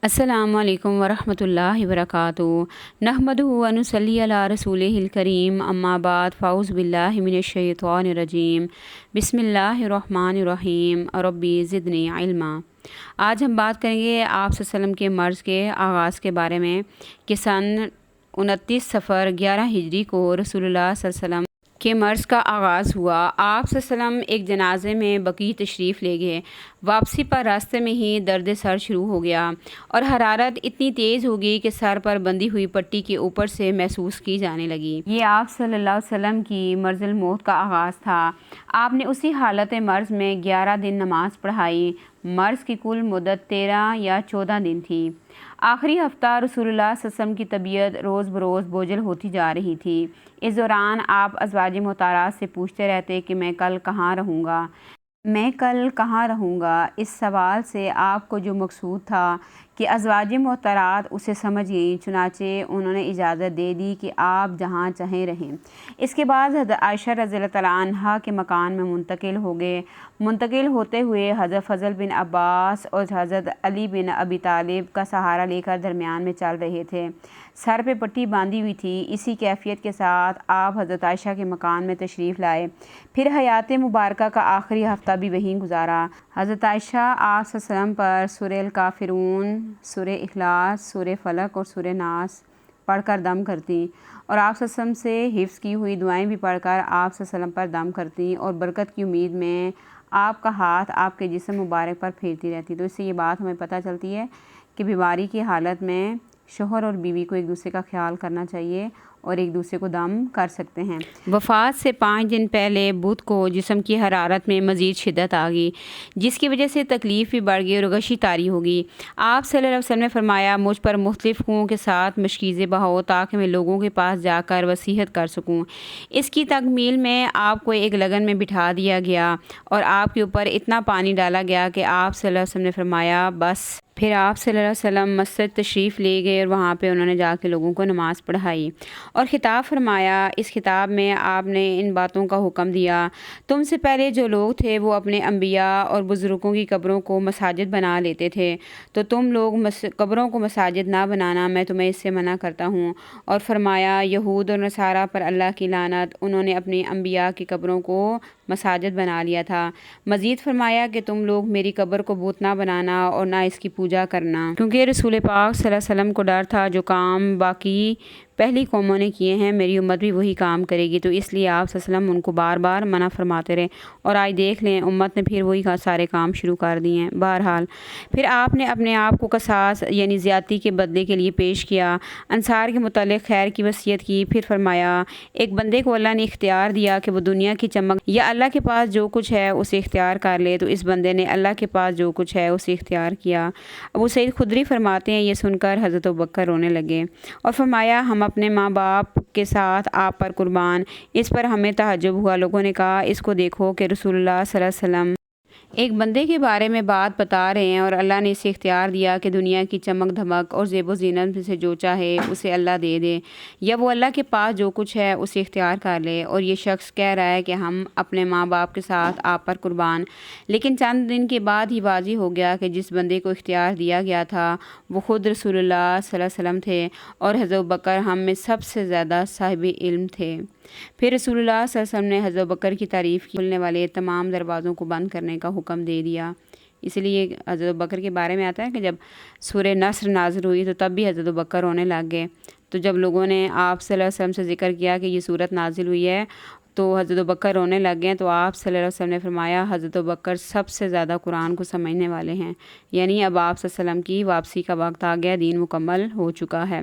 السلام علیکم ورحمۃ اللہ وبرکاتہ۔ نحمدہ و نصلی علی رسولہ الکریم، اما بعد، فاعوذ باللہ من الشیطان الرجیم، بسم اللہ الرحمن الرحیم، ربی زدنی علما۔ آج ہم بات کریں گے آپ صلی اللہ علیہ وسلم کے مرض کے آغاز کے بارے میں کہ سن 29 صفر 11 ہجری کو رسول اللہ صلی اللہ علیہ وسلم کے مرض کا آغاز ہوا۔ آپ صلی اللہ علیہ وسلم ایک جنازے میں بقیع تشریف لے گئے۔ واپسی پر راستے میں ہی درد سر شروع ہو گیا اور حرارت اتنی تیز ہو گئی کہ سر پر بندھی ہوئی پٹی کے اوپر سے محسوس کی جانے لگی۔ یہ آپ صلی اللہ علیہ وسلم کی مرض الموت کا آغاز تھا۔ آپ نے اسی حالت مرض میں 11 دن نماز پڑھائی۔ مرض کی کل مدت 13 یا 14 دن تھی۔ آخری ہفتہ رسول اللہ صلی اللہ علیہ وسلم کی طبیعت روز بروز بوجھل ہوتی جا رہی تھی۔ اس دوران آپ ازواج مطہرات سے پوچھتے رہتے کہ میں کل کہاں رہوں گا۔ اس سوال سے آپ کو جو مقصود تھا کہ ازواج محترات اسے سمجھ گئیں، چنانچہ انہوں نے اجازت دے دی کہ آپ جہاں چاہیں رہیں۔ اس کے بعد حضرت عائشہ رضی اللہ تعالیٰ عنہا کے مکان میں منتقل ہو گئے۔ منتقل ہوتے ہوئے حضرت فضل بن عباس اور حضرت علی بن ابی طالب کا سہارا لے کر درمیان میں چل رہے تھے۔ سر پہ پٹی باندھی ہوئی تھی۔ اسی کیفیت کے ساتھ آپ حضرت عائشہ کے مکان میں تشریف لائے۔ پھر حیات مبارکہ کا آخری ہفتہ بھی وہیں گزارا۔ حضرت عائشہ آپ صلی اللہ علیہ وسلم پر سورہ الکافرون، سورہ اخلاص، سورہ فلق اور سورہ ناس پڑھ کر دم کرتی اور آپ صلی اللہ علیہ وسلم سے حفظ کی ہوئی دعائیں بھی پڑھ کر آپ صلی اللہ علیہ وسلم پر دم کرتی اور برکت کی امید میں آپ کا ہاتھ آپ کے جسم مبارک پر پھیرتی رہتی۔ تو اس سے یہ بات ہمیں پتہ چلتی ہے کہ بیماری کی حالت میں شوہر اور بیوی کو ایک دوسرے کا خیال کرنا چاہیے اور ایک دوسرے کو دم کر سکتے ہیں۔ وفات سے 5 دن پہلے بدھ کو جسم کی حرارت میں مزید شدت آ گئی، جس کی وجہ سے تکلیف بھی بڑھ گئی اور غشی طاری ہو گئی۔ آپ صلی اللہ علیہ وسلم نے فرمایا، مجھ پر مختلف کنوؤں کے ساتھ مشکیزیں بہاؤ تاکہ میں لوگوں کے پاس جا کر وصیت کر سکوں۔ اس کی تکمیل میں آپ کو ایک لگن میں بٹھا دیا گیا اور آپ کے اوپر اتنا پانی ڈالا گیا کہ آپ صلی اللہ علیہ وسلم نے فرمایا بس۔ پھر آپ صلی اللہ علیہ وسلم مسجد تشریف لے گئے اور وہاں پہ انہوں نے جا کے لوگوں کو نماز پڑھائی اور خطاب فرمایا۔ اس خطاب میں آپ نے ان باتوں کا حکم دیا، تم سے پہلے جو لوگ تھے وہ اپنے انبیاء اور بزرگوں کی قبروں کو مساجد بنا لیتے تھے، تو تم لوگ قبروں کو مساجد نہ بنانا، میں تمہیں اس سے منع کرتا ہوں۔ اور فرمایا، یہود اور نصارہ پر اللہ کی لعنت، انہوں نے اپنی انبیاء کی قبروں کو مساجد بنا لیا تھا۔ مزید فرمایا کہ تم لوگ میری قبر کو بت نہ بنانا اور نہ اس کی پوجا کرنا، کیونکہ رسول پاک صلی اللہ علیہ وسلم کو ڈر تھا جو کام باقی پہلی قوموں نے کیے ہیں میری امت بھی وہی کام کرے گی، تو اس لیے آپ صلی اللہ علیہ وسلم ان کو بار بار منع فرماتے رہے اور آج دیکھ لیں امت نے پھر وہی سارے کام شروع کر دیے ہیں۔ بہرحال پھر آپ نے اپنے آپ کو قصاص یعنی زیادتی کے بدلے کے لیے پیش کیا، انصار کے متعلق خیر کی وصیت کی۔ پھر فرمایا، ایک بندے کو اللہ نے اختیار دیا کہ وہ دنیا کی چمک یا اللہ کے پاس جو کچھ ہے اسے اختیار کر لے، تو اس بندے نے اللہ کے پاس جو کچھ ہے اسے اختیار کیا۔ ابو سعید خدری فرماتے ہیں، یہ سن کر حضرت ابوبکر رونے لگے اور فرمایا، ہم اپنے ماں باپ کے ساتھ آپ پر قربان۔ اس پر ہمیں تعجب ہوا۔ لوگوں نے کہا، اس کو دیکھو کہ رسول اللہ صلی اللہ علیہ وسلم ایک بندے کے بارے میں بات بتا رہے ہیں اور اللہ نے اسے اختیار دیا کہ دنیا کی چمک دھمک اور زیب و زینت میں سے جو چاہے اسے اللہ دے دے، یا وہ اللہ کے پاس جو کچھ ہے اسے اختیار کر لے، اور یہ شخص کہہ رہا ہے کہ ہم اپنے ماں باپ کے ساتھ آپ پر قربان۔ لیکن چند دن کے بعد ہی واضح ہو گیا کہ جس بندے کو اختیار دیا گیا تھا وہ خود رسول اللہ صلی اللہ علیہ وسلم تھے اور حضرت ابوبکر ہم میں سب سے زیادہ صاحب علم تھے۔ پھر رسول اللہ صلی اللہ علیہ وسلم نے حضرت ابوبکر کی تعریف کی، کھلنے والے تمام دروازوں کو بند کرنے کا حکم دے دیا۔ اس لیے حضرت ابوبکر کے بارے میں آتا ہے کہ جب سورہ نصر نازل ہوئی تو تب بھی حضرت ابوبکر رونے لگ گئے۔ تو جب لوگوں نے آپ صلی اللہ علیہ وسلم سے ذکر کیا کہ یہ صورت نازل ہوئی ہے تو حضرت ابوبکر رونے لگ گئے، تو آپ صلی اللہ علیہ وسلم نے فرمایا، حضرت ابوبکر سب سے زیادہ قرآن کو سمجھنے والے ہیں، یعنی اب آپ صلی اللہ علیہ وسلم کی واپسی کا وقت آ گیا، دین مکمل ہو چکا ہے۔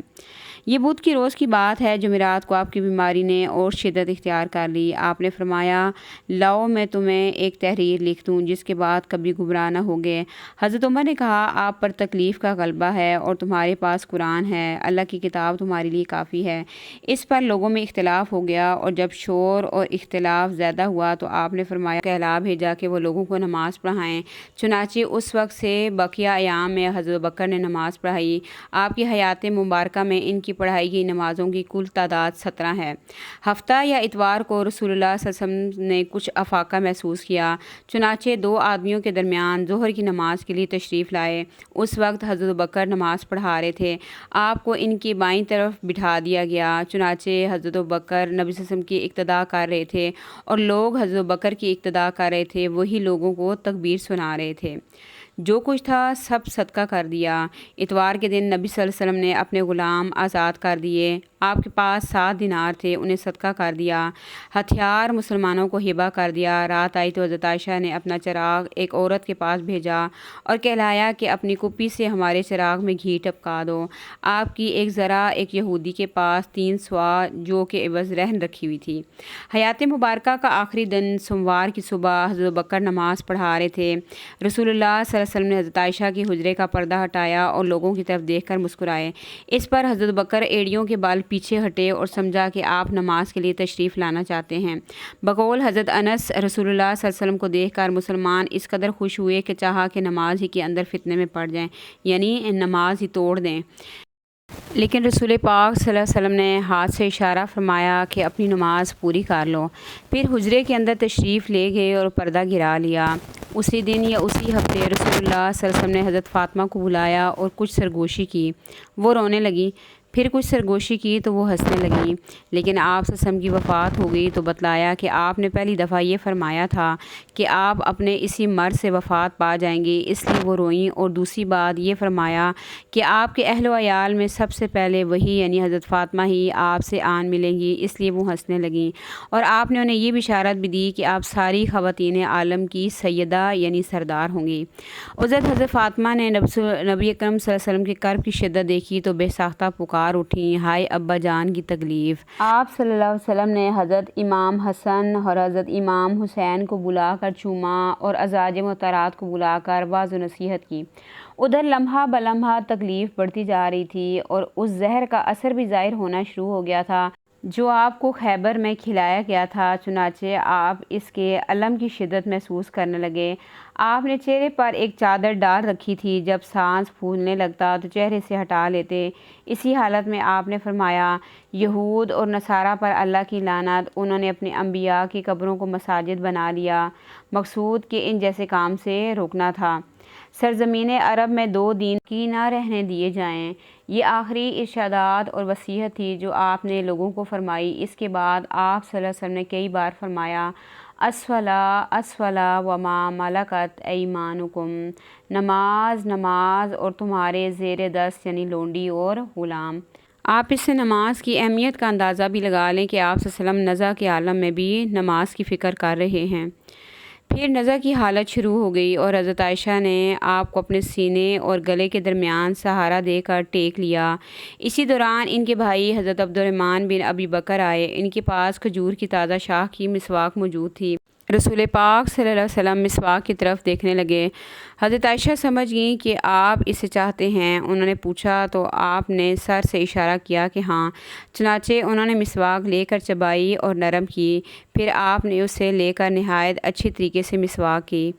یہ بدھ کی روز کی بات ہے۔ جمعرات کو آپ کی بیماری نے اور شدت اختیار کر لی۔ آپ نے فرمایا، لاؤ میں تمہیں ایک تحریر لکھ دوں جس کے بعد کبھی گمراہ نہ ہوگے۔ حضرت عمر نے کہا، آپ پر تکلیف کا غلبہ ہے اور تمہارے پاس قرآن ہے، اللہ کی کتاب تمہارے لیے کافی ہے۔ اس پر لوگوں میں اختلاف ہو گیا اور جب شور اور اور اختلاف زیادہ ہوا تو آپ نے فرمایا کہلا بھیجا کہ وہ لوگوں کو نماز پڑھائیں۔ چنانچہ اس وقت سے بقیہ ایام میں حضرت بکر نے نماز پڑھائی۔ آپ کی حیات مبارکہ میں ان کی پڑھائی گئی نمازوں کی کل تعداد 17 ہے۔ ہفتہ یا اتوار کو رسول اللہ صلی اللہ علیہ وسلم نے کچھ افاقہ محسوس کیا، چنانچہ 2 آدمیوں کے درمیان ظہر کی نماز کے لیے تشریف لائے۔ اس وقت حضرت بکر نماز پڑھا رہے تھے، آپ کو ان کی بائیں طرف بٹھا دیا گیا، چنانچہ حضرت بکر نبی صلی اللہ علیہ وسلم کی اقتداء کر رہے تھے اور لوگ حضرت بکر کی اقتداء کر رہے تھے، وہی لوگوں کو تکبیر سنا رہے تھے۔ جو کچھ تھا سب صدقہ کر دیا۔ اتوار کے دن نبی صلی اللہ علیہ وسلم نے اپنے غلام آزاد کر دیے۔ آپ کے پاس 7 دینار تھے، انہیں صدقہ کر دیا۔ ہتھیار مسلمانوں کو ہبہ کر دیا۔ رات آئی تو حضرت عائشہ نے اپنا چراغ ایک عورت کے پاس بھیجا اور کہلایا کہ اپنی کپی سے ہمارے چراغ میں گھی ٹپکا دو۔ آپ کی ایک ذرا ایک یہودی کے پاس 3 سوا جو کے عوض رہن رکھی ہوئی تھی۔ حیات مبارکہ کا آخری دن سوموار کی صبح حضرت بکر نماز پڑھا رہے تھے۔ رسول اللہ صلی اللہ علیہ وسلم نے حضرت عائشہ کی حجرے کا پردہ ہٹایا اور لوگوں کی طرف دیکھ کر مسکرائے۔ اس پر حضرت بکر ایڑیوں کے بال پیچھے ہٹے اور سمجھا کہ آپ نماز کے لیے تشریف لانا چاہتے ہیں۔ بقول حضرت انس، رسول اللہ صلی اللہ علیہ وسلم کو دیکھ کر مسلمان اس قدر خوش ہوئے کہ چاہا کہ نماز ہی کے اندر فتنے میں پڑ جائیں، یعنی نماز ہی توڑ دیں، لیکن رسول پاک صلی اللہ علیہ وسلم نے ہاتھ سے اشارہ فرمایا کہ اپنی نماز پوری کر لو۔ پھر حجرے کے اندر تشریف لے گئے اور پردہ گرا لیا۔ اسی دن یا اسی ہفتے رسول اللہ صلی اللہ علیہ وسلم نے حضرت فاطمہ کو بلایا اور کچھ سرگوشی کی، وہ رونے لگی۔ پھر کچھ سرگوشی کی تو وہ ہنسنے لگیں، لیکن آپ صلی اللہ علیہ وسلم کی وفات ہو گئی تو بتلایا کہ آپ نے پہلی دفعہ یہ فرمایا تھا کہ آپ اپنے اسی مرض سے وفات پا جائیں گے، اس لیے وہ روئیں، اور دوسری بات یہ فرمایا کہ آپ کے اہل و عیال میں سب سے پہلے وہی یعنی حضرت فاطمہ ہی آپ سے آن ملیں گی، اس لیے وہ ہنسنے لگیں، اور آپ نے انہیں یہ بشارت بھی دی کہ آپ ساری خواتین عالم کی سیدہ یعنی سردار ہوں گی۔ حضرت فاطمہ نے نبی اکرم صلی اللہ علیہ وسلم کے کرب کی شدت دیکھی تو بے ساختہ پکار اٹھی، ہائے ابا جان کی تکلیف۔ آپ صلی اللہ علیہ وسلم نے حضرت امام حسن اور حضرت امام حسین کو بلا کر چوما اور ازواج مطہرات کو بلا کر واعظ و نصیحت کی۔ ادھر لمحہ بلمحہ تکلیف بڑھتی جا رہی تھی اور اس زہر کا اثر بھی ظاہر ہونا شروع ہو گیا تھا جو آپ کو خیبر میں کھلایا گیا تھا، چنانچہ آپ اس کے الم کی شدت محسوس کرنے لگے۔ آپ نے چہرے پر ایک چادر ڈال رکھی تھی، جب سانس پھولنے لگتا تو چہرے سے ہٹا لیتے۔ اسی حالت میں آپ نے فرمایا، یہود اور نصارہ پر اللہ کی لعنت، انہوں نے اپنے انبیاء کی قبروں کو مساجد بنا لیا، مقصود کہ ان جیسے کام سے روکنا تھا۔ سرزمین عرب میں 2 دین کی نہ رہنے دیے جائیں۔ یہ آخری ارشادات اور وصیت تھی جو آپ نے لوگوں کو فرمائی۔ اس کے بعد آپ صلی اللہ علیہ وسلم نے کئی بار فرمایا، الصلاۃ وما ملکت ایمانکم، نماز نماز اور تمہارے زیر دست یعنی لونڈی اور غلام۔ آپ اس سے نماز کی اہمیت کا اندازہ بھی لگا لیں کہ آپ صلی اللہ علیہ وسلم نزع کے عالم میں بھی نماز کی فکر کر رہے ہیں۔ پھر نزع کی حالت شروع ہو گئی اور حضرت عائشہ نے آپ کو اپنے سینے اور گلے کے درمیان سہارا دے کر ٹیک لیا۔ اسی دوران ان کے بھائی حضرت عبد الرحمن بن ابی بکر آئے۔ ان کے پاس کھجور کی تازہ شاخ کی مسواک موجود تھی۔ رسول پاک صلی اللہ علیہ وسلم مسواک کی طرف دیکھنے لگے۔ حضرت عائشہ سمجھ گئیں کہ آپ اسے چاہتے ہیں۔ انہوں نے پوچھا تو آپ نے سر سے اشارہ کیا کہ ہاں۔ چنانچہ انہوں نے مسواک لے کر چبائی اور نرم کی، پھر آپ نے اسے لے کر نہایت اچھی طریقے سے مسواک کی۔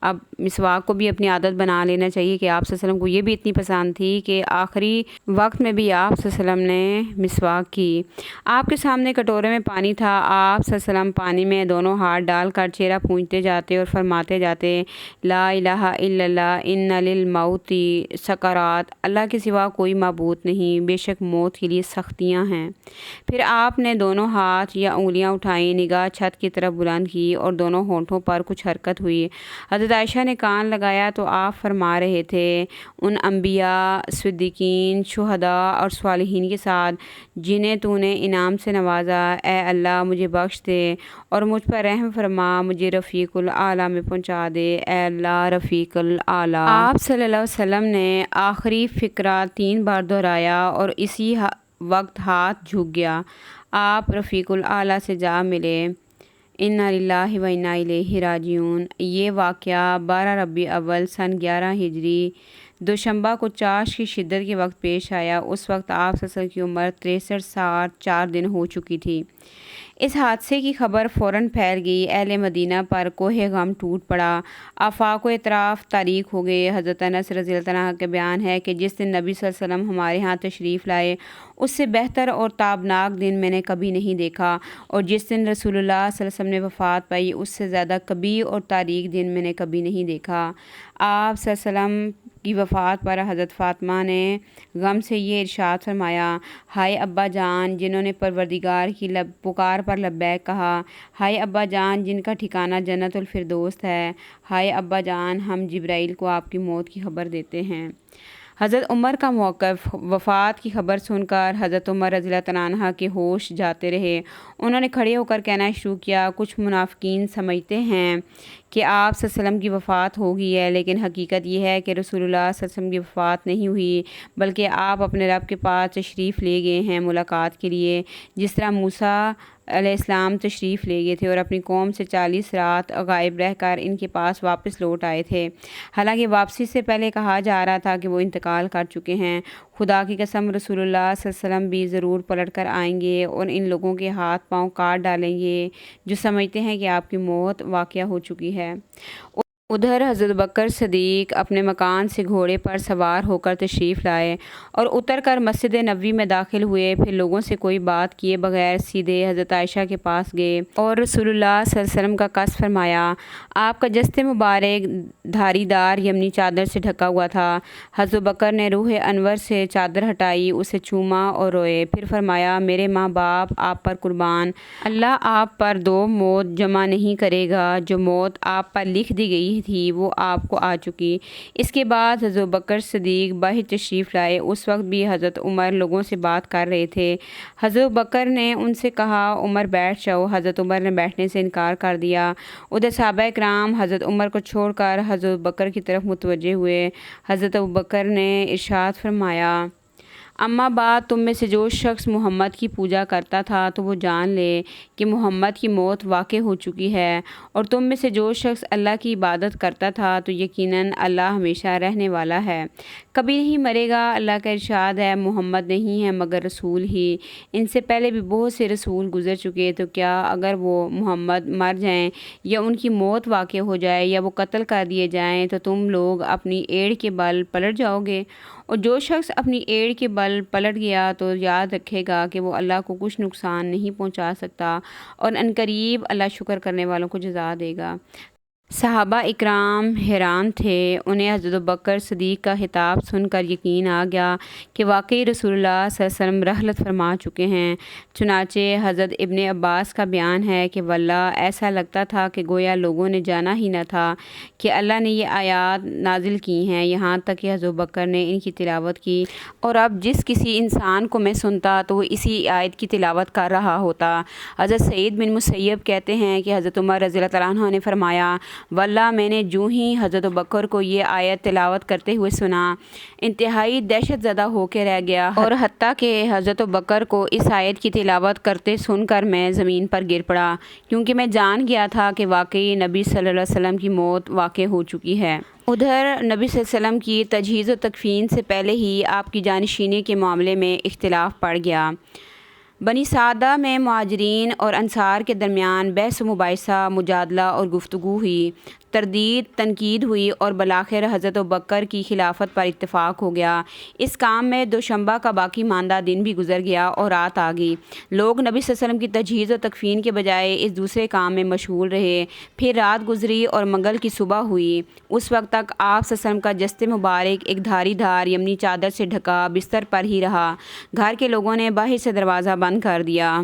اب مسواک کو بھی اپنی عادت بنا لینا چاہیے کہ آپ صلی اللہ علیہ وسلم کو یہ بھی اتنی پسند تھی کہ آخری وقت میں بھی آپ صلی اللہ علیہ وسلم نے مسواک کی۔ آپ کے سامنے کٹورے میں پانی تھا۔ آپ صلی اللہ علیہ وسلم پانی میں دونوں ہاتھ ڈال کر چہرہ پونجھتے جاتے اور فرماتے جاتے، لا الہ الا اللہ ان للموت سکرات، اللہ کے سوا کوئی معبود نہیں، بے شک موت کے لیے سختیاں ہیں۔ پھر آپ نے دونوں ہاتھ یا انگلیاں اٹھائیں، نگاہ چھت کی طرف بلند کی اور دونوں ہونٹوں پر کچھ حرکت ہوئی۔ حضرت عائشہ نے کان لگایا تو آپ فرما رہے تھے، ان انبیاء، صدیقین، شہداء اور صالحین کے ساتھ جنہیں تو نے انعام سے نوازا، اے اللہ مجھے بخش دے اور مجھ پر رحم فرما، مجھے رفیق الاعلیٰ میں پہنچا دے، اے اللہ رفیق الاعلیٰ۔ آپ صلی اللہ علیہ وسلم نے آخری فقرہ 3 بار دہرایا اور اسی وقت ہاتھ جھک گیا۔ آپ رفیق الاعلیٰ سے جا ملے۔ انا للہ و انا الیہ راجعون۔ یہ واقعہ 12 ربیع اول سن 11 ہجری دوشنبہ کو چاش کی شدت کے وقت پیش آیا۔ اس وقت آپ صلی اللہ علیہ وسلم کی عمر 63 سال 4 دن ہو چکی تھی۔ اس حادثے کی خبر فوراً پھیل گئی۔ اہل مدینہ پر کوہ غم ٹوٹ پڑا، آفاق و اطراف تاریک ہو گئے۔ حضرت انس رضی اللہ عنہ کا بیان ہے کہ جس دن نبی صلی اللہ علیہ وسلم ہمارے ہاں تشریف لائے اس سے بہتر اور تابناک دن میں نے کبھی نہیں دیکھا، اور جس دن رسول اللہ صلی اللہ علیہ وسلم نے وفات پائی اس سے زیادہ کبیر اور تاریک دن میں نے کبھی نہیں دیکھا۔ آپ صلی اللہ علیہ وسلم کی وفات پر حضرت فاطمہ نے غم سے یہ ارشاد فرمایا، ہائے ابا جان جنہوں نے پروردگار کی پکار پر لبیک کہا، ہائے ابا جان جن کا ٹھکانہ جنت الفردوس ہے، ہائے ابا جان ہم جبرائیل کو آپ کی موت کی خبر دیتے ہیں۔ حضرت عمر کا موقف، وفات کی خبر سن کر حضرت عمر رضی اللہ عنہ کے ہوش جاتے رہے۔ انہوں نے کھڑے ہو کر کہنا شروع کیا، کچھ منافقین سمجھتے ہیں کہ آپ صلی اللہ علیہ وسلم کی وفات ہو گئی ہے، لیکن حقیقت یہ ہے کہ رسول اللہ صلی اللہ علیہ وسلم کی وفات نہیں ہوئی، بلکہ آپ اپنے رب کے پاس تشریف لے گئے ہیں ملاقات کے لیے، جس طرح موسیٰ علیہ السلام تشریف لے گئے تھے اور اپنی قوم سے 40 رات غائب رہ کر ان کے پاس واپس لوٹ آئے تھے۔ حالانکہ واپسی سے پہلے کہا جا رہا تھا کہ وہ انتقال کر چکے ہیں۔ خدا کی قسم رسول اللہ صلی اللہ علیہ وسلم بھی ضرور پلٹ کر آئیں گے اور ان لوگوں کے ہاتھ پاؤں کاٹ ڈالیں گے جو سمجھتے ہیں کہ آپ کی موت واقعہ ہو چکی ہے۔ ادھر حضرت بکر صدیق اپنے مکان سے گھوڑے پر سوار ہو کر تشریف لائے اور اتر کر مسجد نبوی میں داخل ہوئے، پھر لوگوں سے کوئی بات کیے بغیر سیدھے حضرت عائشہ کے پاس گئے اور رسول اللہ صلی اللہ علیہ وسلم کا قص فرمایا۔ آپ کا جسد مبارک دھاری دار یمنی چادر سے ڈھکا ہوا تھا۔ حضرت بکر نے روح انور سے چادر ہٹائی، اسے چوما اور روئے، پھر فرمایا، میرے ماں باپ آپ پر قربان، اللہ آپ پر 2 موت جمع نہیں کرے گا، جو موت آپ پر لکھ دی گئی تھی وہ آپ کو آ چکی۔ اس کے بعد حضرت بکر صدیق باہر تشریف لائے۔ اس وقت بھی حضرت عمر لوگوں سے بات کر رہے تھے۔ حضرت بکر نے ان سے کہا، عمر بیٹھ جاؤ۔ حضرت عمر نے بیٹھنے سے انکار کر دیا۔ ادھر صحابہ کرام حضرت عمر کو چھوڑ کر حضرت بکر کی طرف متوجہ ہوئے۔ حضرت بکر نے ارشاد فرمایا، اما بعد تم میں سے جو شخص محمد کی پوجا کرتا تھا تو وہ جان لے کہ محمد کی موت واقع ہو چکی ہے، اور تم میں سے جو شخص اللہ کی عبادت کرتا تھا تو یقیناً اللہ ہمیشہ رہنے والا ہے، کبھی نہیں مرے گا۔ اللہ کا ارشاد ہے، محمد نہیں ہے مگر رسول ہی، ان سے پہلے بھی بہت سے رسول گزر چکے، تو کیا اگر وہ محمد مر جائیں یا ان کی موت واقع ہو جائے یا وہ قتل کر دیے جائیں تو تم لوگ اپنی ایڑ کے بل پلٹ جاؤ گے؟ اور جو شخص اپنی ایڑ کے بل پلٹ گیا تو یاد رکھے گا کہ وہ اللہ کو کچھ نقصان نہیں پہنچا سکتا، اور عنقریب اللہ شکر کرنے والوں کو جزا دے گا۔ صحابہ اکرام حیران تھے۔ انہیں حضرت بکر صدیق کا خطاب سن کر یقین آ گیا کہ واقعی رسول اللہ صلی اللہ علیہ وسلم رحلت فرما چکے ہیں۔ چنانچہ حضرت ابن عباس کا بیان ہے کہ واللہ ایسا لگتا تھا کہ گویا لوگوں نے جانا ہی نہ تھا کہ اللہ نے یہ آیات نازل کی ہیں، یہاں تک کہ حضرت بکر نے ان کی تلاوت کی، اور اب جس کسی انسان کو میں سنتا تو وہ اسی آیت کی تلاوت کر رہا ہوتا۔ حضرت سعید بن مسیب کہتے ہیں کہ حضرت عمر رضی اللہ عنہ نے فرمایا، واللہ میں نے جو ہی حضرت بکر کو یہ آیت تلاوت کرتے ہوئے سنا انتہائی دہشت زدہ ہو کے رہ گیا، اور حتیٰ کہ حضرت بکر کو اس آیت کی تلاوت کرتے سن کر میں زمین پر گر پڑا، کیونکہ میں جان گیا تھا کہ واقعی نبی صلی اللہ علیہ وسلم کی موت واقع ہو چکی ہے۔ ادھر نبی صلی اللہ علیہ وسلم کی تجہیز و تکفین سے پہلے ہی آپ کی جانشینی کے معاملے میں اختلاف پڑ گیا۔ بنی سعدہ میں مہاجرین اور انصار کے درمیان بحث و مباحثہ، مجادلہ اور گفتگو ہوئی، تردید تنقید ہوئی، اور بالآخر حضرت بکر کی خلافت پر اتفاق ہو گیا۔ اس کام میں دوشنبہ کا باقی ماندہ دن بھی گزر گیا اور رات آ گئی۔ لوگ نبی صلی اللہ علیہ وسلم کی تجہیز و تکفین کے بجائے اس دوسرے کام میں مشغول رہے۔ پھر رات گزری اور منگل کی صبح ہوئی۔ اس وقت تک آپ صلی اللہ علیہ وسلم کا جسد مبارک ایک دھاری دھار یمنی چادر سے ڈھکا بستر پر ہی رہا۔ گھر کے لوگوں نے باہر سے دروازہ بند کر دیا۔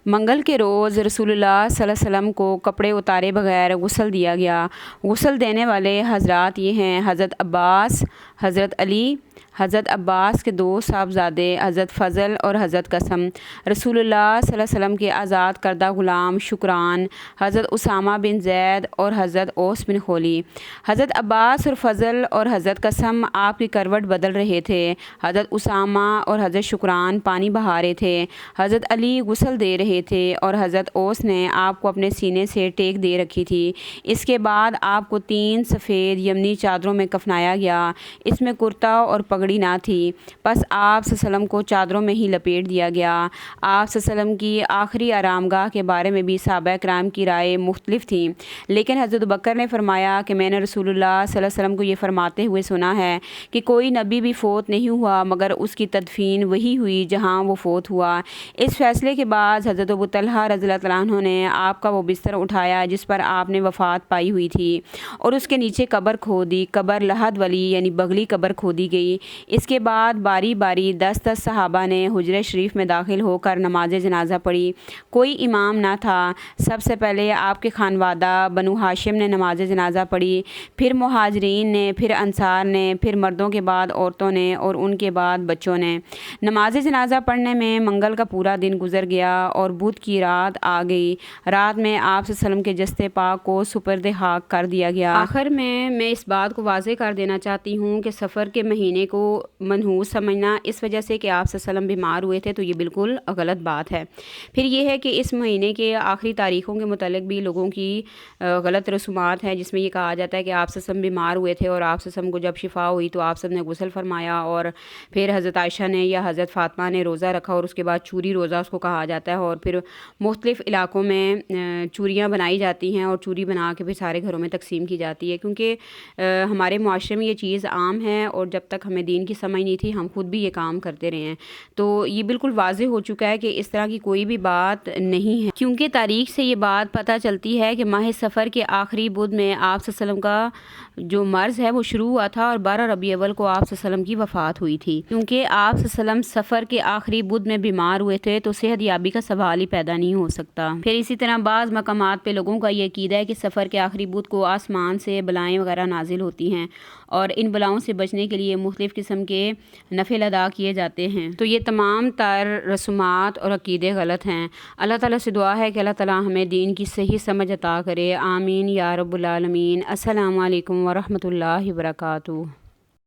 منگل کے روز رسول اللہ صلی اللہ علیہ وسلم کو کپڑے اتارے بغیر غسل دیا گیا۔ غسل دینے والے حضرات یہ ہیں: حضرت عباس، حضرت علی، حضرت عباس کے 2 صاحبزادے حضرت فضل اور حضرت قسم، رسول اللہ صلی اللہ علیہ وسلم کے آزاد کردہ غلام شکران، حضرت اسامہ بن زید اور حضرت اوس بن خولی۔ حضرت عباس اور فضل اور حضرت قسم آپ کی کروٹ بدل رہے تھے۔ حضرت اسامہ اور حضرت شکران پانی بہا رہے تھے، حضرت علی غسل دے رہے تھے اور حضرت اوس نے آپ کو اپنے سینے سے ٹیک دے رکھی تھی۔ اس کے بعد آپ کو 3 سفید یمنی چادروں میں کفنایا گیا، اس میں کرتا اور پگڑی نہ تھی، پس آپ صلی اللہ علیہ وسلم کو چادروں میں ہی لپیٹ دیا گیا۔ آپ صلی اللہ علیہ وسلم کی آخری آرام گاہ کے بارے میں بھی صحابہ کرام کی رائے مختلف تھیں، لیکن حضرت بکر نے فرمایا کہ میں نے رسول اللہ صلی اللہ علیہ وسلم کو یہ فرماتے ہوئے سنا ہے کہ کوئی نبی بھی فوت نہیں ہوا مگر اس کی تدفین وہی ہوئی جہاں وہ فوت ہوا۔ اس فیصلے کے بعد حضرت ابو طلحہ رضی اللہ تعالیٰ عنہ نے آپ کا وہ بستر اٹھایا جس پر آپ نے وفات پائی ہوئی تھی اور اس کے نیچے قبر کھودی، قبر لحد ولی یعنی بغلی قبر کھودی گئی۔ اس کے بعد باری باری 10 صحابہ نے حجرہ شریف میں داخل ہو کر نماز جنازہ پڑھی۔ کوئی امام نہ تھا۔ سب سے پہلے آپ کے خانوادہ بنو ہاشم نے نماز جنازہ پڑھی، پھر مہاجرین نے، پھر انصار نے، پھر مردوں کے بعد عورتوں نے اور ان کے بعد بچوں نے۔ نماز جنازہ پڑھنے میں منگل کا پورا دن گزر گیا اور بدھ کی رات آ گئی۔ رات میں آپ صلی اللہ علیہ وسلم کے جسد پاک کو سپرد خاک کر دیا گیا۔ آخر میں اس بات کو واضح کر دینا چاہتی ہوں کہ سفر کے مہینے کو منحوس سمجھنا اس وجہ سے کہ آپ صلی اللہ علیہ وسلم بیمار ہوئے تھے تو یہ بالکل غلط بات ہے۔ پھر یہ ہے کہ اس مہینے کے آخری تاریخوں کے متعلق بھی لوگوں کی غلط رسومات ہیں، جس میں یہ کہا جاتا ہے کہ آپ صلی اللہ علیہ وسلم بیمار ہوئے تھے اور آپ صلی اللہ علیہ وسلم کو جب شفا ہوئی تو آپ سب نے غسل فرمایا اور پھر حضرت عائشہ نے یا حضرت فاطمہ نے روزہ رکھا اور اس کے بعد چوری روزہ اس کو کہا جاتا ہے، اور پھر مختلف علاقوں میں چوریاں بنائی جاتی ہیں اور چوری بنا کے پھر سارے گھروں میں تقسیم کی جاتی ہے، کیونکہ ہمارے معاشرے میں یہ چیز عام ہے اور جب تک ہمیں دین کی سمجھ نہیں تھی ہم خود بھی یہ کام کرتے رہے ہیں۔ تو یہ بالکل واضح ہو چکا ہے کہ اس طرح کی کوئی بھی بات نہیں ہے، کیونکہ تاریخ سے یہ بات پتہ چلتی ہے کہ ماہ سفر کے آخری بدھ میں آپ صلی اللہ علیہ وسلم کا جو مرض ہے وہ شروع ہوا تھا اور 12 ربیع الاول کو آپ صلی اللہ علیہ وسلم کی وفات ہوئی تھی۔ کیونکہ آپ صلی اللہ علیہ وسلم سفر کے آخری بدھ میں بیمار ہوئے تھے تو صحت یابی کا سوال ہی پیدا نہیں ہو سکتا۔ پھر اسی طرح بعض مقامات پہ لوگوں کا یہ عقیدہ ہے کہ سفر کے آخری بدھ کو آسمان سے بلائیں وغیرہ نازل ہوتی ہیں اور ان بلاؤں سے بچنے کے لیے مختلف قسم کے نفل ادا کیے جاتے ہیں۔ تو یہ تمام تر رسومات اور عقیدے غلط ہیں۔ اللہ تعالیٰ سے دعا ہے کہ اللہ تعالیٰ ہمیں دین کی صحیح سمجھ عطا کرے، آمین یا رب العالمین۔ السلام علیکم ورحمۃ اللہ وبرکاتہ۔